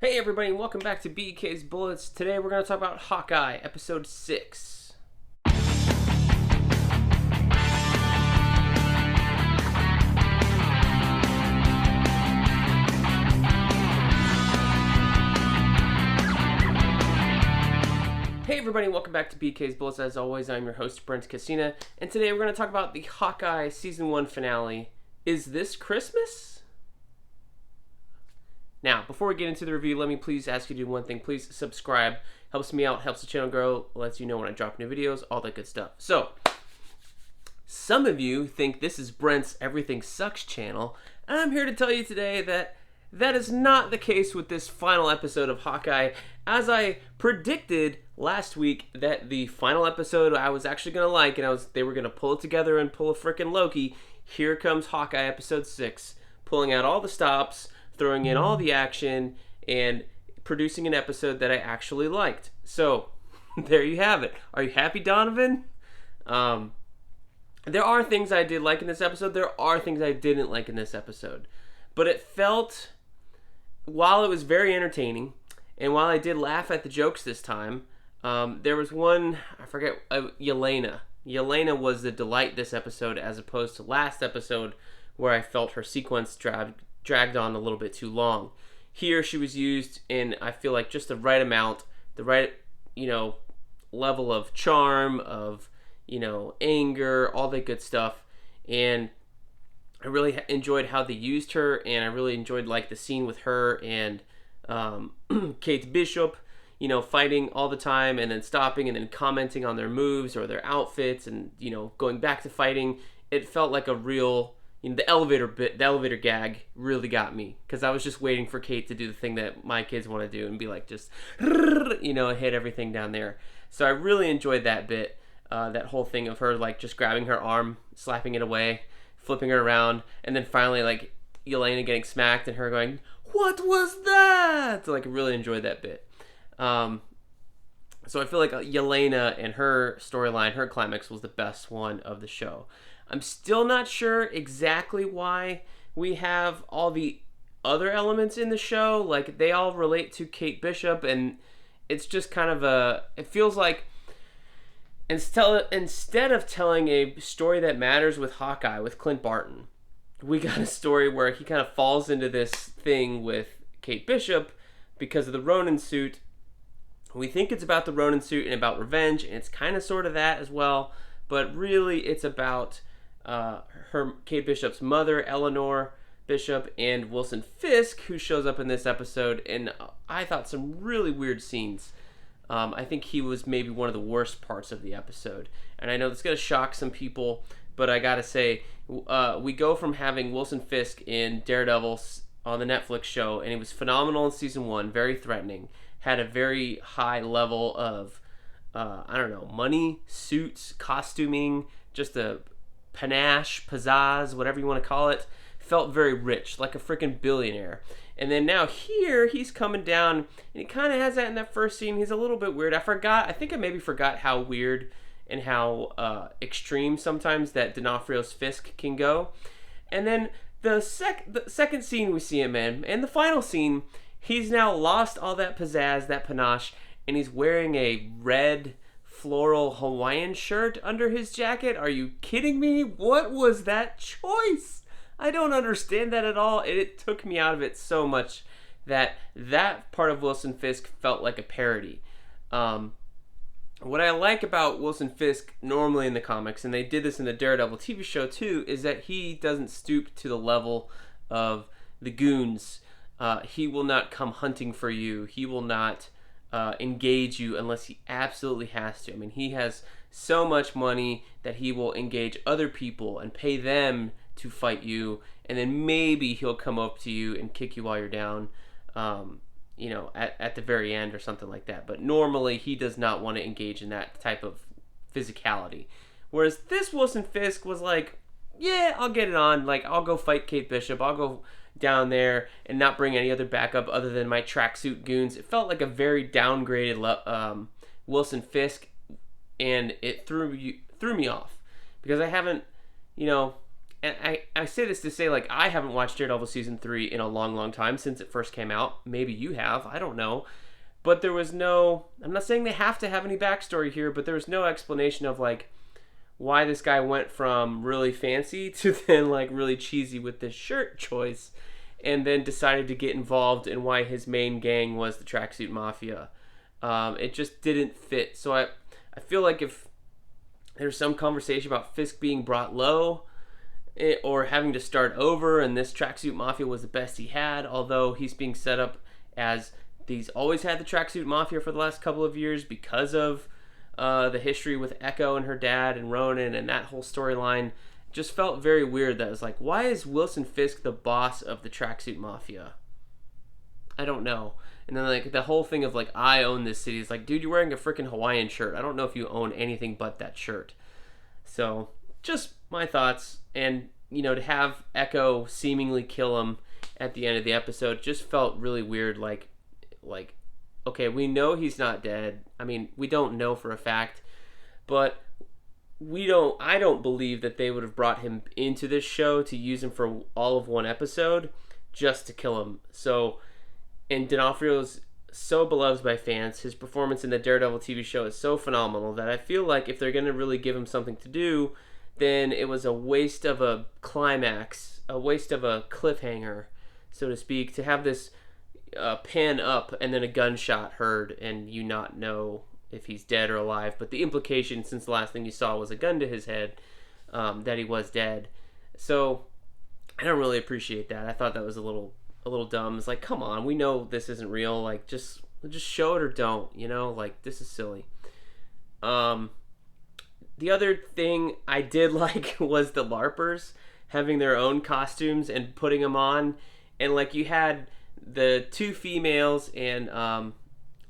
Hey everybody, and welcome back to BK's Bullets. Today we're going to talk about Hawkeye, episode 6. Hey everybody, and welcome back to BK's Bullets. As always, I'm your host, Brent Cassina, and today we're going to talk about the Hawkeye Season 1 finale, Is This Christmas? Now, before we get into the review, let me please ask you to do one thing. Please subscribe. Helps me out, helps the channel grow, lets you know when I drop new videos, all that good stuff. So, some of you think this is Brent's Everything Sucks channel, and I'm here to tell you today that that is not the case with this final episode of Hawkeye. As I predicted last week that the final episode I was actually going to like, and they were going to pull it together and pull a frickin' Loki, here comes Hawkeye episode 6, pulling out all the stops, throwing in all the action, and producing an episode that I actually liked. So, there you have it. Are you happy, Donovan? There are things I did like in this episode. There are things I didn't like in this episode. But it felt, while it was very entertaining, and while I did laugh at the jokes this time, there was one, I forget, Yelena. Yelena was the delight this episode as opposed to last episode where I felt her sequence dragged on a little bit too long. Here she was used in, I feel like, just the right amount, the right, level of charm, of, anger, all that good stuff. And I really enjoyed how they used her, and I really enjoyed, the scene with her and Kate Bishop, fighting all the time and then stopping and then commenting on their moves or their outfits and, going back to fighting. It felt like a real... the elevator gag really got me because I was just waiting for Kate to do the thing that my kids want to do and be like, just, hit everything down there. So I really enjoyed that bit, that whole thing of her, just grabbing her arm, slapping it away, flipping her around, and then finally, Yelena getting smacked and her going, "What was that?" So, I really enjoyed that bit. So I feel like Yelena and her storyline, her climax was the best one of the show. I'm still not sure exactly why we have all the other elements in the show. They all relate to Kate Bishop, and it's just kind of it feels like instead of telling a story that matters with Hawkeye, with Clint Barton, we got a story where he kind of falls into this thing with Kate Bishop because of the Ronin suit. We think it's about the Ronin suit and about revenge, and it's kind of sort of that as well, but really it's about Kate Bishop's mother, Eleanor Bishop, and Wilson Fisk, who shows up in this episode, and I thought some really weird scenes. I think he was maybe one of the worst parts of the episode, and I know that's going to shock some people, but I gotta say, we go from having Wilson Fisk in Daredevil on the Netflix show, and he was phenomenal in season 1, very threatening, had a very high level of, money, suits, costuming, just a panache, pizzazz, whatever you want to call it, felt very rich, like a freaking billionaire. And then now here, he's coming down, and he kind of has that in that first scene. He's a little bit weird. I think I maybe forgot how weird and how extreme sometimes that D'Onofrio's Fisk can go. And then the second scene we see him in, and the final scene, he's now lost all that pizzazz, that panache, and he's wearing a red floral Hawaiian shirt under his jacket. Are you kidding me? What was that choice? I don't understand that at all. It took me out of it so much that part of Wilson Fisk felt like a parody. What I like about Wilson Fisk normally in the comics, and they did this in the Daredevil TV show too, is that he doesn't stoop to the level of the goons. He will not come hunting for you. He will not engage you unless he absolutely has to. I mean, he has so much money that he will engage other people and pay them to fight you, and then maybe he'll come up to you and kick you while you're down, at the very end or something like that. But normally he does not want to engage in that type of physicality. Whereas this Wilson Fisk was like, yeah, I'll get it on. I'll go fight Kate Bishop. I'll go down there and not bring any other backup other than my tracksuit goons. It felt like a very downgraded Wilson Fisk, and it threw me off because I haven't, and I say this to say, like, I haven't watched Daredevil season 3 in a long, long time since it first came out. Maybe you have. I don't know. But there was no, I'm not saying they have to have any backstory here, but there was no explanation of, like, why this guy went from really fancy to then, like, really cheesy with this shirt choice, and then decided to get involved in why his main gang was the Tracksuit Mafia. It just didn't fit. So I feel like if there's some conversation about Fisk being brought low, or having to start over, and this Tracksuit Mafia was the best he had, although he's being set up as he's always had the Tracksuit Mafia for the last couple of years because of the history with Echo and her dad and Ronan, and that whole storyline just felt very weird. That was like, why is Wilson Fisk the boss of the Tracksuit Mafia? I don't know. And then, like, the whole thing of, like, I own this city is like, dude, you're wearing a freaking Hawaiian shirt. I don't know if you own anything but that shirt. So, just my thoughts. And, you know, to have Echo seemingly kill him at the end of the episode just felt really weird. Like, okay, we know he's not dead. I mean, we don't know for a fact, but I don't believe that they would have brought him into this show to use him for all of one episode just to kill him. So, and D'Onofrio's so beloved by fans. His performance in the Daredevil TV show is so phenomenal that I feel like if they're going to really give him something to do, then it was a waste of a climax, a waste of a cliffhanger, so to speak, to have this pan up and then a gunshot heard and you not know if he's dead or alive. But the implication, since the last thing you saw was a gun to his head, that he was dead. So I don't really appreciate that. I thought that was a little dumb. It's like, come on, we know this isn't real. Like, just show it or don't, you know? Like, this is silly. The other thing I did like was the Larpers having their own costumes and putting them on. And, like, you had the two females and,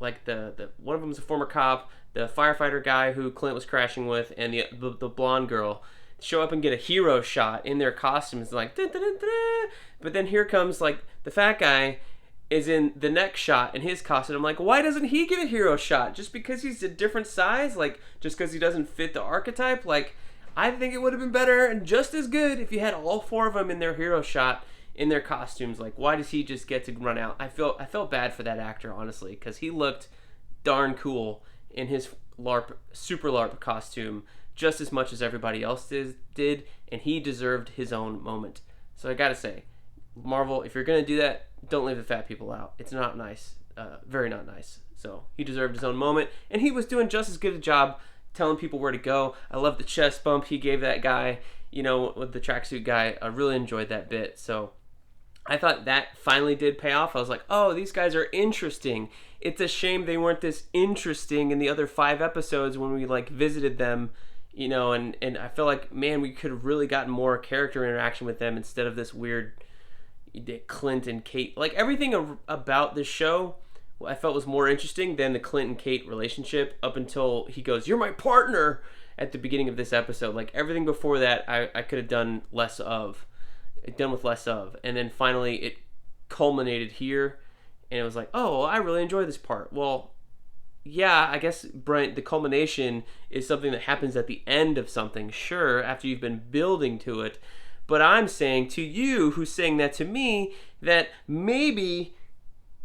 like, the one of them's a former cop, the firefighter guy who Clint was crashing with, and the blonde girl show up and get a hero shot in their costumes, like, da, da, da, da. But then here comes, like, the fat guy is in the next shot in his costume. I'm like, why doesn't he get a hero shot? Just because he's a different size? Like, just because he doesn't fit the archetype? Like, I think it would have been better and just as good if you had all four of them in their hero shot in their costumes. Like, why does he just get to run out? I felt bad for that actor, honestly, because he looked darn cool in his super LARP costume just as much as everybody else did, and he deserved his own moment. So I gotta say, Marvel, if you're gonna do that, don't leave the fat people out. It's not nice. Very not nice. So he deserved his own moment, and he was doing just as good a job telling people where to go. I love the chest bump he gave that guy, you know, with the tracksuit guy. I really enjoyed that bit. So I thought that finally did pay off. I was like, oh, these guys are interesting. It's a shame they weren't this interesting in the other 5 episodes when we, like, visited them, you know, and I feel like, man, we could have really gotten more character interaction with them instead of this weird Clint and Kate. Like, everything about this show I felt was more interesting than the Clint and Kate relationship up until he goes, "You're my partner," at the beginning of this episode. Like, everything before that I could have done with less of. And then finally it culminated here, and it was like, oh, I really enjoy this part. Well, yeah, I guess, Brent, the culmination is something that happens at the end of something, sure, after you've been building to it. But I'm saying to you, who's saying that to me, that maybe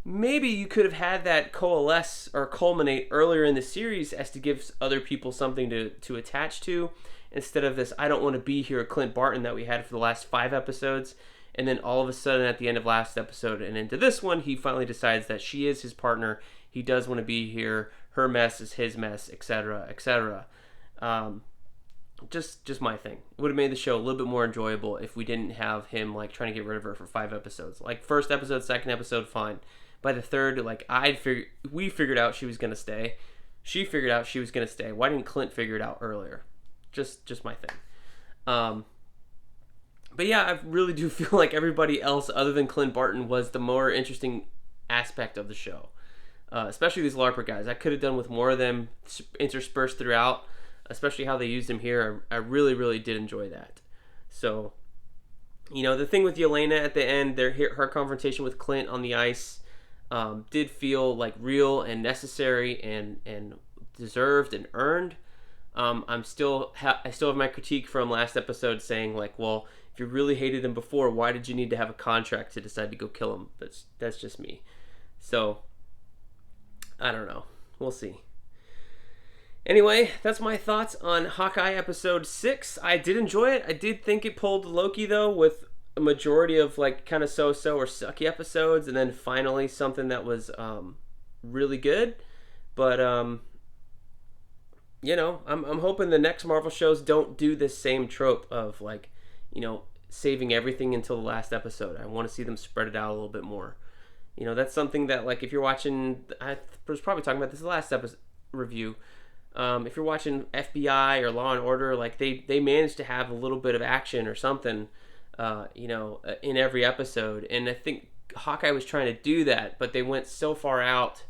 you could have had that coalesce or culminate earlier in the series as to give other people something to attach to, instead of this I don't want to be here Clint Barton that we had for the last 5 episodes. And then all of a sudden at the end of last episode and into this one, he finally decides that she is his partner. He does want to be here. Her mess is his mess, etc., etc. Just my thing. It would have made the show a little bit more enjoyable if we didn't have him, like, trying to get rid of her for 5 episodes. Like, first episode, second episode, fine. By the third, like, we figured out she was gonna stay. She figured out she was gonna stay. Why didn't Clint figure it out earlier? Just my thing. But yeah, I really do feel like everybody else other than Clint Barton was the more interesting aspect of the show. Especially these LARPer guys. I could have done with more of them interspersed throughout, especially how they used them here. I really, really did enjoy that. So, you know, the thing with Yelena at the end, her confrontation with Clint on the ice did feel like real and necessary and deserved and earned. I still have my critique from last episode saying, like, well, If you really hated him before, why did you need to have a contract to decide to go kill him? That's just me. So, I don't know. We'll see. Anyway, that's my thoughts on Hawkeye episode 6. I did enjoy it. I did think it pulled Loki, though, with a majority of like kind of so-so or sucky episodes, and then finally something that was really good. But you know, I'm hoping the next Marvel shows don't do this same trope of like, you know, saving everything until the last episode. I want to see them spread it out a little bit more. You know, that's something that, like, if you're watching, I was probably talking about this last episode review. If you're watching FBI or Law and Order, like they managed to have a little bit of action or something, you know, in every episode. And I think Hawkeye was trying to do that, but they went so far out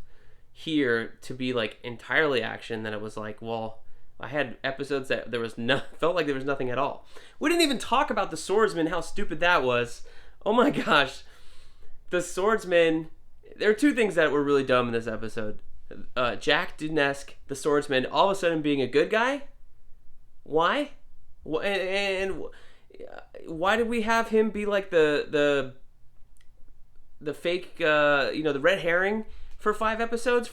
here to be like entirely action that it was like, well, I had episodes that there was felt like there was nothing at all. We didn't even talk about the swordsman, how stupid that was. Oh my gosh. The swordsman, there are two things that were really dumb in this episode. Jack Dunesk, the swordsman, all of a sudden being a good guy. Why? And why did we have him be like the fake, you know, the red herring for 5 episodes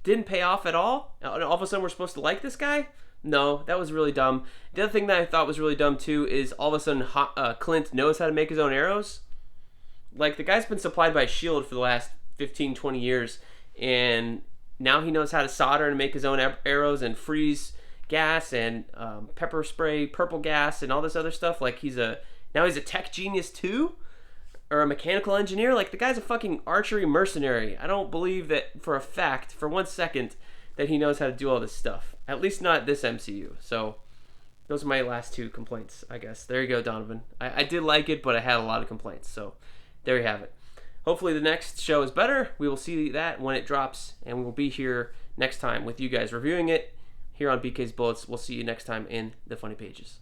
didn't pay off at all? All of a sudden we're supposed to like this guy? No, that was really dumb. The other thing that I thought was really dumb too is all of a sudden Clint knows how to make his own arrows. Like, the guy's been supplied by S.H.I.E.L.D. for the last 15, 20 years, and now he knows how to solder and make his own arrows and freeze gas and pepper spray purple gas and all this other stuff. Like, now he's a tech genius too, or a mechanical engineer. Like, the guy's a fucking archery mercenary. I don't believe that for a fact, for 1 second, that he knows how to do all this stuff. At least not this MCU. So those are my last 2 complaints, I guess. There you go, Donovan. I did like it, but I had a lot of complaints. So there you have it. Hopefully the next show is better. We will see that when it drops, and we will be here next time with you guys reviewing it here on BK's Bullets. We'll see you next time in the Funny Pages.